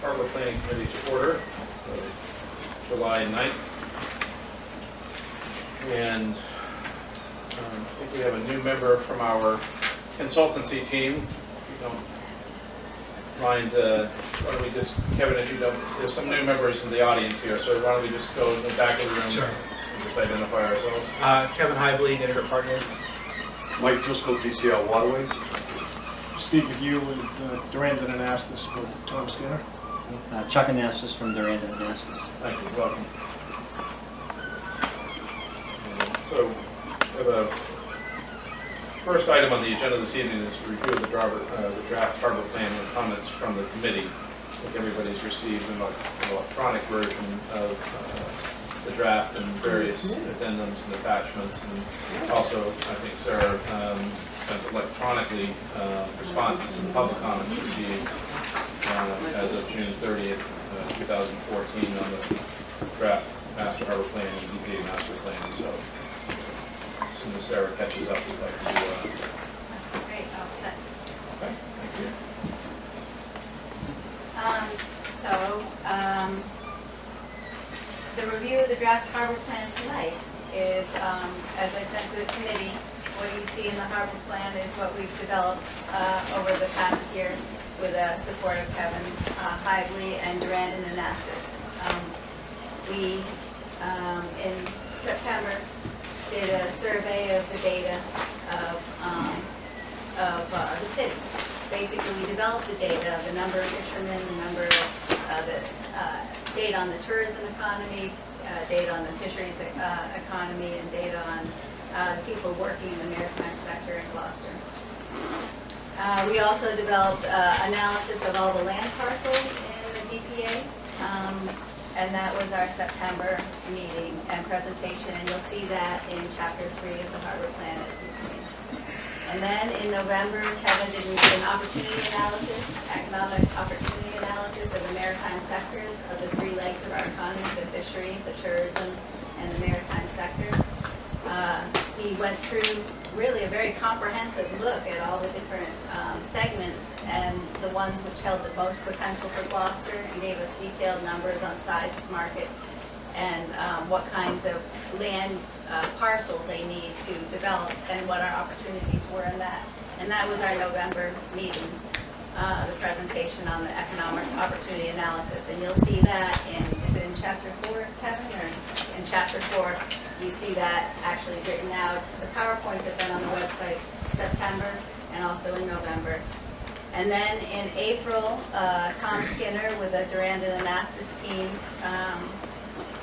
Harbor Planning Committee to order, July 9th. And I think we have a new member from our consultancy team. If you don't mind, why don't we just, Kevin, if you don't, there's some new members in the audience here, so why don't we just go in the back of the room. Sure. And just identify ourselves. Kevin Hively, Integer Partners. Mike Driscoll, DCL Waterways. Speak with you with Durandon and Astis with Tom Skinner. Chuck Anastas from Durandon and Astis. Thank you. Welcome. So, we have a first item on the agenda this evening is to review the draft harbor plan and comments from the committee. I think everybody's received an electronic version of the draft and various addendums and attachments. And also, I think Sarah sent electronically responses to the public comments received as of June 30th, 2014 on the draft master harbor plan and DPA master plan. So as soon as Sarah catches up, we'd like to... Great, all set. Okay, thank you. The review of the draft harbor plan tonight is, as I sent to the committee, what you see in the harbor plan is what we've developed over the past year with the support of Kevin Hively and Durandon and Astis. We, in September, did a survey of the data of the city. Basically, we developed the data of the number of fishermen, the number of the data on the tourism economy, data on the fisheries economy, and data on the people working in the maritime sector in Gloucester. We also developed analysis of all the land parcels in the DPA, and that was our September meeting and presentation, and you'll see that in Chapter 3 of the Harbor Plan, as you've seen. And then in November, Kevin did an opportunity analysis, economic opportunity analysis of the maritime sectors of the three legs of our economy, the fishery, the tourism, and the maritime sector. He went through really a very comprehensive look at all the different segments and the ones which held the most potential for Gloucester, and gave us detailed numbers on size of markets and what kinds of land parcels they need to develop and what our opportunities were in that. And that was our November meeting, the presentation on the economic opportunity analysis. And you'll see that is it in Chapter 4, Kevin, or in Chapter 4, you see that actually written out. The PowerPoints have been on the website September and also in November. And then in April, Tom Skinner with the Durandon and Astis team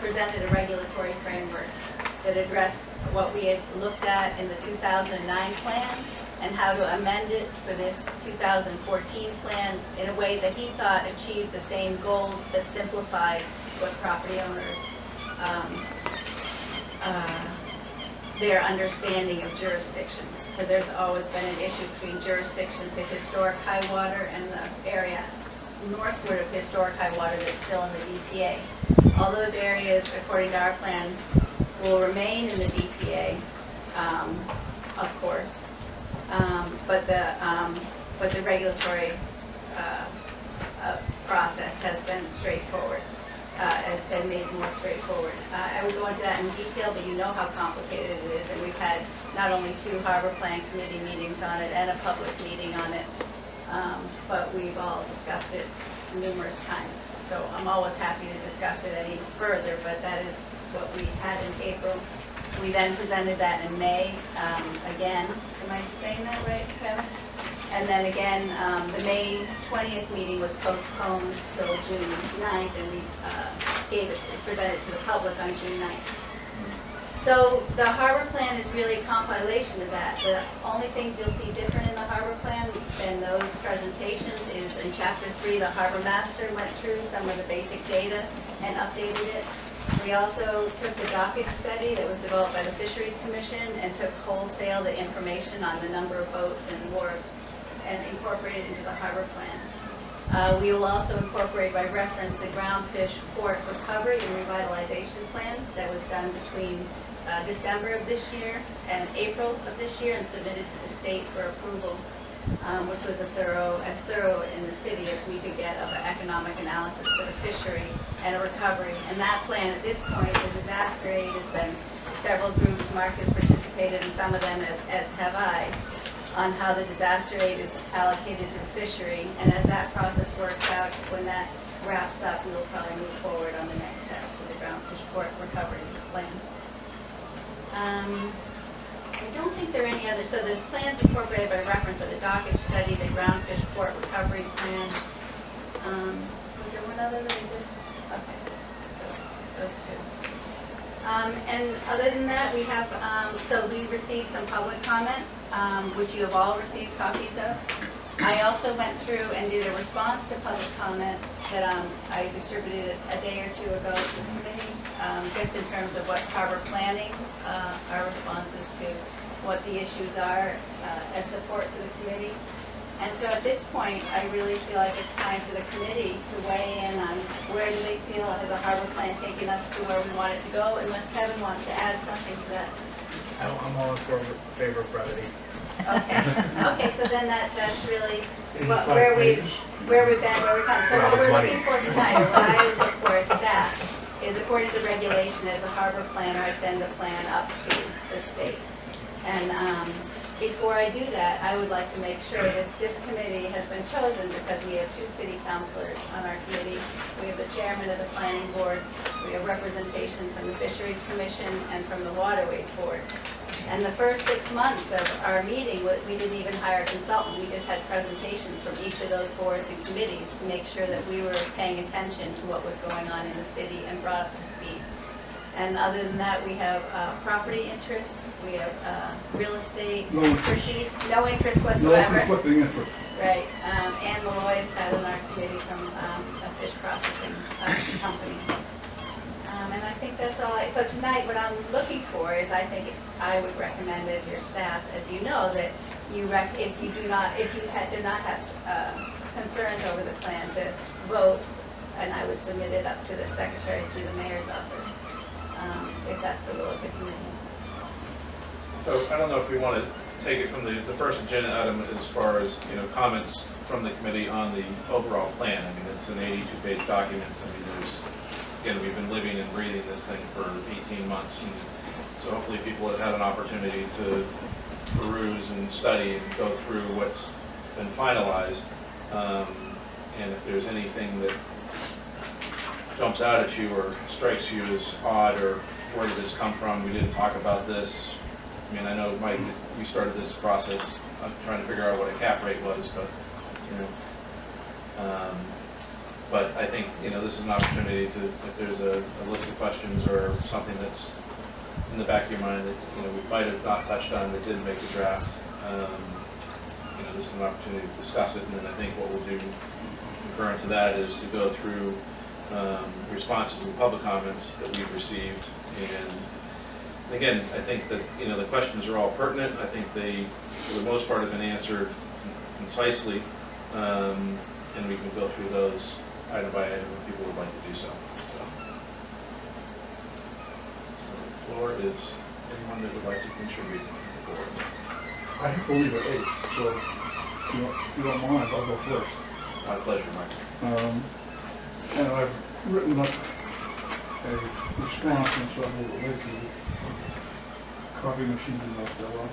presented a regulatory framework that addressed what we had looked at in the 2009 plan and how to amend it for this 2014 plan in a way that he thought achieved the same goals but simplified what property owners their understanding of jurisdictions, because there's always been an issue between jurisdictions to historic high water and the area northward of historic high water that's still in the DPA. All those areas, according to our plan, will remain in the DPA, of course, but the regulatory process has been straightforward. Has been made more straightforward. I would go into that in detail, but you know how complicated it is, and we've had not only 2 Harbor Plan Committee meetings on it and a public meeting on it, but we've all discussed it numerous times. So I'm always happy to discuss it any further, but that is what we had in April. We then presented that in May, again. Am I saying that right, Kevin? And then again, the May 20th meeting was postponed till June 9th, and we presented to the public on June 9th. So the harbor plan is really a compilation of that. The only things you'll see different in the harbor plan than those presentations is in Chapter 3, the harbor master went through some of the basic data and updated it. We also took the dockage study that was developed by the Fisheries Commission and took wholesale the information on the number of boats and wharves and incorporate it into the harbor plan. We will also incorporate by reference the groundfish port recovery and revitalization plan that was done between December of this year and April of this year and submitted to the state for approval. which was as thorough in the city as we could get of an economic analysis for the fishery and a recovery. And that plan at this point, the disaster aid has been several groups. Mark has participated in some of them, as have I, on how the disaster aid is allocated to the fishery. And as that process works out, when that wraps up, we will probably move forward on the next steps for the groundfish port recovery plan. I don't think there are any others. So the plans incorporated by reference are the dockage study, the groundfish port recovery plan. Was there one other that I just, okay, those two. And other than that, we have, so we received some public comment, which you have all received copies of. I also went through and did a response to public comment that I distributed a day or two ago to the committee, just in terms of what harbor planning, our responses to what the issues are as support for the committee. And so at this point, I really feel like it's time for the committee to weigh in on where do they feel has a harbor plan taken us to where we want it to go, unless Kevin wants to add something to that. I'm all in favor of brevity. Okay, okay, so then that's really where we've been, where we've come. So what we're looking for tonight, or what I would look for as staff, is according to the regulation, as a harbor planner, I send the plan up to the state. And before I do that, I would like to make sure that this committee has been chosen because we have 2 city councilors on our committee. We have the chairman of the planning board. We have representation from the Fisheries Commission and from the Waterways Board. And the first 6 months of our meeting, we didn't even hire a consultant. We just had presentations from each of those boards and committees to make sure that we were paying attention to what was going on in the city and brought up to speed. And other than that, we have property interests, we have real estate expertise, no interest whatsoever. No conflicting interest. Right. Ann Malloy sat on our committee from a fish processing company. And I think that's all. So tonight, what I'm looking for is, I think I would recommend as your staff, as you know, that you if you do not have concerns over the plan, to vote, and I would submit it up to the secretary through the mayor's office, if that's the will of the committee. So I don't know if we want to take it from the first agenda item as far as, comments from the committee on the overall plan. I mean, it's an 82-page document. I mean, again, we've been living and breathing this thing for 18 months, and so hopefully people have had an opportunity to peruse and study and go through what's been finalized. And if there's anything that jumps out at you or strikes you as odd, or where did this come from, we didn't talk about this. I mean, I know, Mike, you started this process trying to figure out what a cap rate was, but, but I think, this is an opportunity to, if there's a list of questions or something that's in the back of your mind that, we might have not touched on that didn't make the draft, this is an opportunity to discuss it. And then I think what we'll do concurrent to that is to go through responses to the public comments that we've received. And again, I think that, the questions are all pertinent. I think they, for the most part, have been answered concisely. And we can go through those item by item if people would like to do so. The floor is anyone that would like to contribute to the board. I have to leave at 8, so if you don't mind, I'll go first. My pleasure, Mike. And I've written up a response, and so I'm a little late to the copy machine didn't like that well,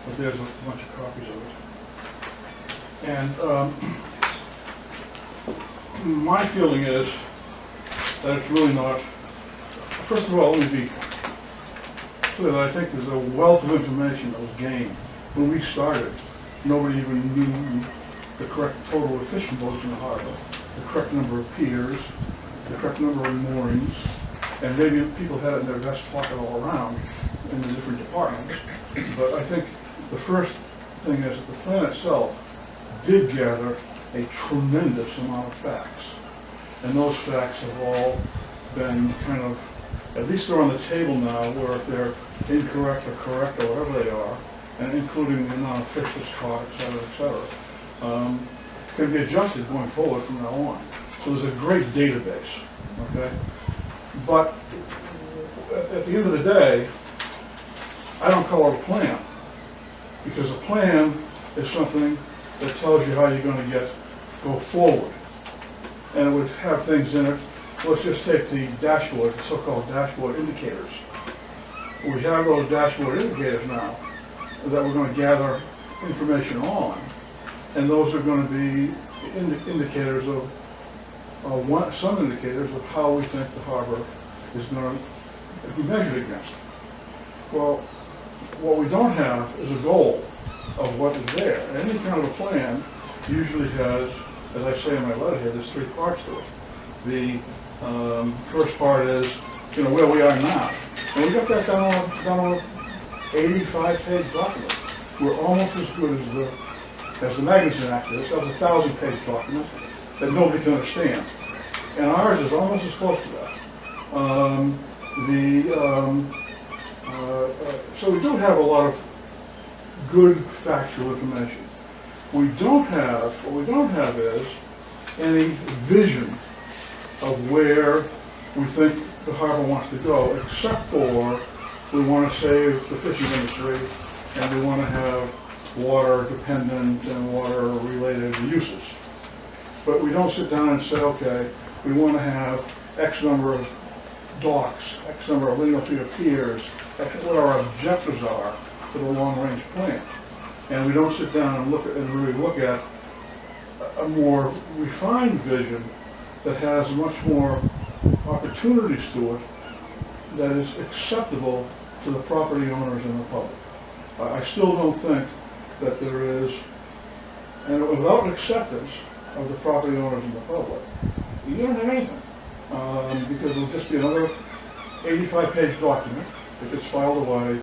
but there's a bunch of copies of it. And my feeling is that it's really not, first of all, let me be clear that I think there's a wealth of information that was gained. When we started, nobody even knew the correct total of fishing boats in the harbor, the correct number of piers, the correct number of moorings, and maybe people had it in their vest pocket all around in the different departments. But I think the first thing is that the plan itself did gather a tremendous amount of facts. And those facts have all been kind of, at least they're on the table now, where if they're incorrect or correct or whatever they are, and including the amount of fish that's caught, et cetera, can be adjusted going forward from now on. So there's a great database, okay? But at the end of the day, I don't call it a plan, because a plan is something that tells you how you're gonna go forward. And it would have things in it. Let's just take the dashboard, the so-called dashboard indicators. We have those dashboard indicators now that we're going to gather information on, and those are going to be indicators of some indicators of how we think the harbor is going to be measured against. Well, what we don't have is a goal of what is there. Any kind of a plan usually has, as I say in my letter here, there's three parts to it. The first part is, where we are now. And we got that down on an 85-page document. We're almost as good as the Magnuson Act is. That was a 1,000-page document that nobody can understand. And ours is almost as close to that. So we do have a lot of good factual information. What we don't have is any vision of where we think the harbor wants to go, except for we want to save the fishing industry and we want to have water dependent and water related uses. But we don't sit down and say, okay, we want to have X number of docks, X number of lineal feet of piers, what our objectives are for the long range plan. And we don't sit down and really look at a more refined vision that has much more opportunities to it that is acceptable to the property owners and the public. I still don't think that there is, and without acceptance of the property owners and the public, you don't have anything. Because it'll just be another 85-page document that gets filed away